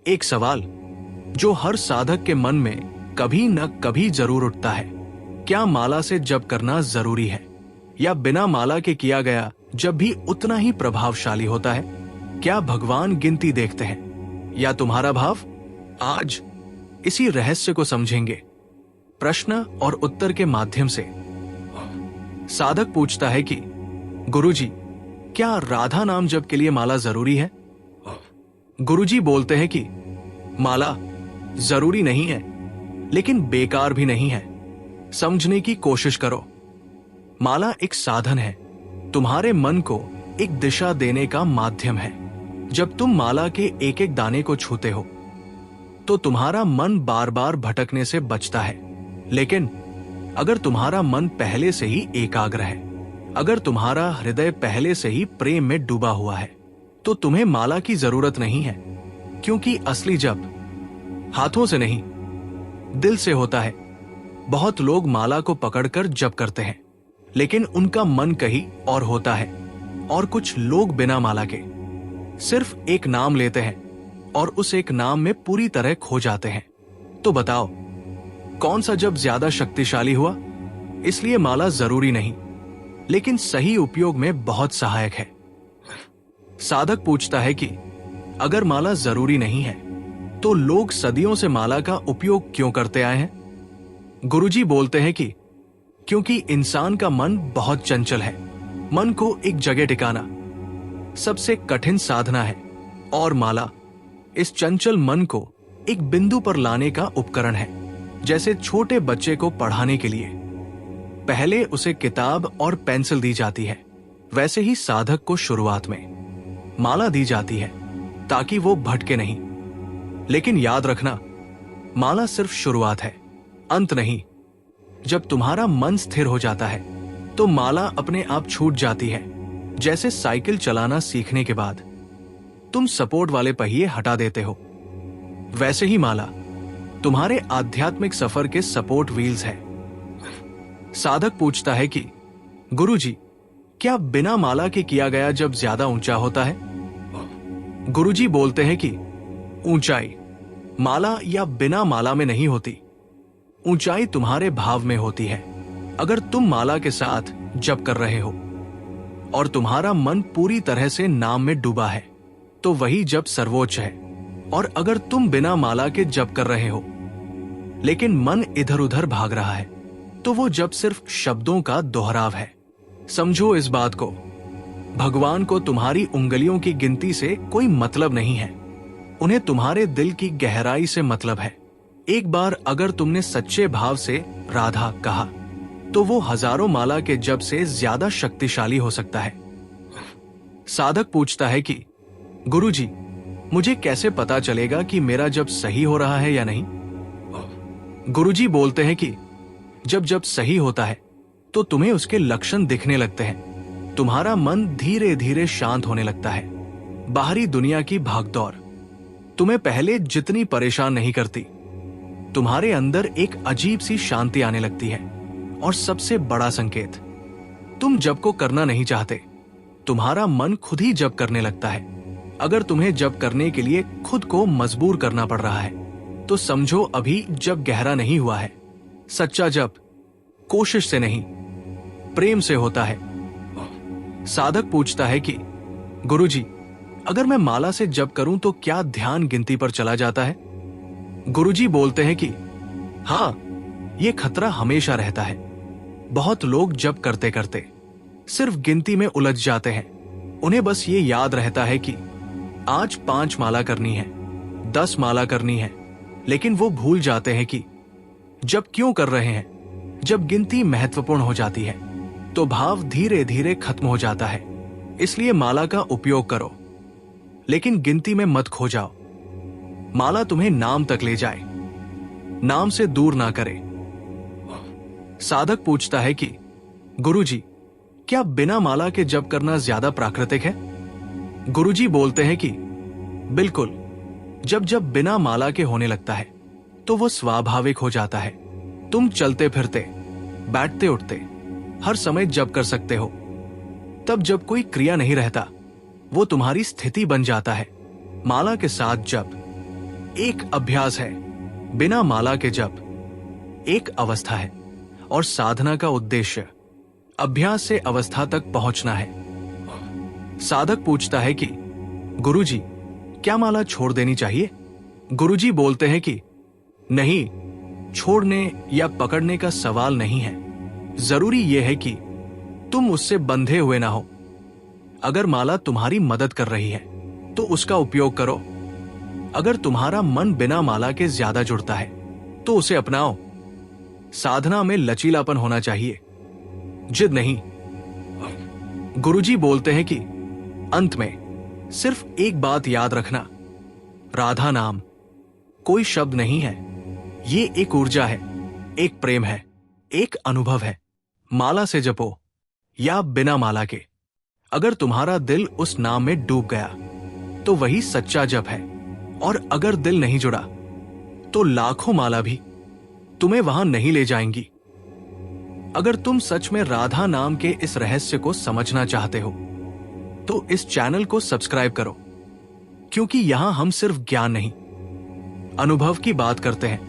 एक सवाल जो हर साधक के मन में कभी न कभी जरूर उठता है, क्या माला से जप करना जरूरी है या बिना माला के किया गया जब भी उतना ही प्रभावशाली होता है? क्या भगवान गिनती देखते हैं या तुम्हारा भाव? आज इसी रहस्य को समझेंगे प्रश्न और उत्तर के माध्यम से। साधक पूछता है कि गुरुजी, क्या राधा नाम जप के लिए माला जरूरी है? गुरुजी बोलते हैं कि माला जरूरी नहीं है, लेकिन बेकार भी नहीं है। समझने की कोशिश करो। माला एक साधन है, तुम्हारे मन को एक दिशा देने का माध्यम है। जब तुम माला के एक एक दाने को छूते हो तो तुम्हारा मन बार बार भटकने से बचता है। लेकिन अगर तुम्हारा मन पहले से ही एकाग्र है, अगर तुम्हारा हृदय पहले से ही प्रेम में डूबा हुआ है, तो तुम्हें माला की जरूरत नहीं है। क्योंकि असली जप हाथों से नहीं, दिल से होता है। बहुत लोग माला को पकड़कर जप करते हैं, लेकिन उनका मन कहीं और होता है। और कुछ लोग बिना माला के सिर्फ एक नाम लेते हैं और उस एक नाम में पूरी तरह खो जाते हैं। तो बताओ, कौन सा जप ज्यादा शक्तिशाली हुआ? इसलिए माला जरूरी नहीं, लेकिन सही उपयोग में बहुत सहायक है। साधक पूछता है कि अगर माला जरूरी नहीं है तो लोग सदियों से माला का उपयोग क्यों करते आए हैं? गुरुजी बोलते हैं कि क्योंकि इंसान का मन बहुत चंचल है। मन को एक जगह टिकाना सबसे कठिन साधना है, और माला इस चंचल मन को एक बिंदु पर लाने का उपकरण है। जैसे छोटे बच्चे को पढ़ाने के लिए पहले उसे किताब और पेंसिल दी जाती है, वैसे ही साधक को शुरुआत में माला दी जाती है ताकि वो भटके नहीं। लेकिन याद रखना, माला सिर्फ शुरुआत है, अंत नहीं। जब तुम्हारा मन स्थिर हो जाता है तो माला अपने आप छूट जाती है। जैसे साइकिल चलाना सीखने के बाद तुम सपोर्ट वाले पहिए हटा देते हो, वैसे ही माला तुम्हारे आध्यात्मिक सफर के सपोर्ट व्हील्स है। साधक पूछता है कि गुरुजी, क्या बिना माला के किया गया जब ज्यादा ऊंचा होता है? गुरुजी बोलते हैं कि ऊंचाई माला या बिना माला में नहीं होती। ऊंचाई तुम्हारे भाव में होती है। अगर तुम माला के साथ जप कर रहे हो और तुम्हारा मन पूरी तरह से नाम में डूबा है, तो वही जप सर्वोच्च है। और अगर तुम बिना माला के जप कर रहे हो लेकिन मन इधर उधर भाग रहा है, तो वो जप सिर्फ शब्दों का दोहराव है। समझो इस बात को, भगवान को तुम्हारी उंगलियों की गिनती से कोई मतलब नहीं है। उन्हें तुम्हारे दिल की गहराई से मतलब है। एक बार अगर तुमने सच्चे भाव से राधा कहा, तो वो हजारों माला के जप से ज्यादा शक्तिशाली हो सकता है। साधक पूछता है कि गुरुजी, मुझे कैसे पता चलेगा कि मेरा जप सही हो रहा है या नहीं? गुरुजी बोलते हैं कि जब जप सही होता है तो तुम्हें उसके लक्षण दिखने लगते हैं। तुम्हारा मन धीरे धीरे शांत होने लगता है। बाहरी दुनिया की भागदौड़ तुम्हें पहले जितनी परेशान नहीं करती। तुम्हारे अंदर एक अजीब सी शांति आने लगती है। और सबसे बड़ा संकेत, तुम जप को करना नहीं चाहते, तुम्हारा मन खुद ही जप करने लगता है। अगर तुम्हें जप करने के लिए खुद को मजबूर करना पड़ रहा है, तो समझो अभी जप गहरा नहीं हुआ है। सच्चा जप कोशिश से नहीं, प्रेम से होता है। साधक पूछता है कि गुरुजी, अगर मैं माला से जप करूं तो क्या ध्यान गिनती पर चला जाता है? गुरुजी बोलते हैं कि हाँ, ये खतरा हमेशा रहता है। बहुत लोग जप करते करते सिर्फ गिनती में उलझ जाते हैं। उन्हें बस ये याद रहता है कि आज 5 माला करनी है, 10 माला करनी है, लेकिन वो भूल जाते हैं कि जप क्यों कर रहे हैं। जब गिनती महत्वपूर्ण हो जाती है तो भाव धीरे धीरे खत्म हो जाता है। इसलिए माला का उपयोग करो, लेकिन गिनती में मत खो जाओ। माला तुम्हें नाम तक ले जाए, नाम से दूर ना करे। साधक पूछता है कि गुरुजी, क्या बिना माला के जप करना ज्यादा प्राकृतिक है? गुरुजी बोलते हैं कि बिल्कुल। जब जब बिना माला के होने लगता है तो वो स्वाभाविक हो जाता है। तुम चलते फिरते, बैठते उठते हर समय जप कर सकते हो। तब जब कोई क्रिया नहीं रहता, वो तुम्हारी स्थिति बन जाता है। माला के साथ जप एक अभ्यास है, बिना माला के जप एक अवस्था है, और साधना का उद्देश्य अभ्यास से अवस्था तक पहुंचना है। साधक पूछता है कि गुरुजी, क्या माला छोड़ देनी चाहिए? गुरुजी बोलते हैं कि नहीं, छोड़ने या पकड़ने का सवाल नहीं है। जरूरी यह है कि तुम उससे बंधे हुए ना हो। अगर माला तुम्हारी मदद कर रही है तो उसका उपयोग करो। अगर तुम्हारा मन बिना माला के ज्यादा जुड़ता है तो उसे अपनाओ। साधना में लचीलापन होना चाहिए, जिद नहीं। गुरुजी बोलते हैं कि अंत में सिर्फ एक बात याद रखना, राधा नाम कोई शब्द नहीं है, ये एक ऊर्जा है, एक प्रेम है, एक अनुभव है। माला से जपो या बिना माला के, अगर तुम्हारा दिल उस नाम में डूब गया तो वही सच्चा जप है। और अगर दिल नहीं जुड़ा तो लाखों माला भी तुम्हें वहां नहीं ले जाएंगी। अगर तुम सच में राधा नाम के इस रहस्य को समझना चाहते हो तो इस चैनल को सब्सक्राइब करो, क्योंकि यहां हम सिर्फ ज्ञान नहीं, अनुभव की बात करते हैं।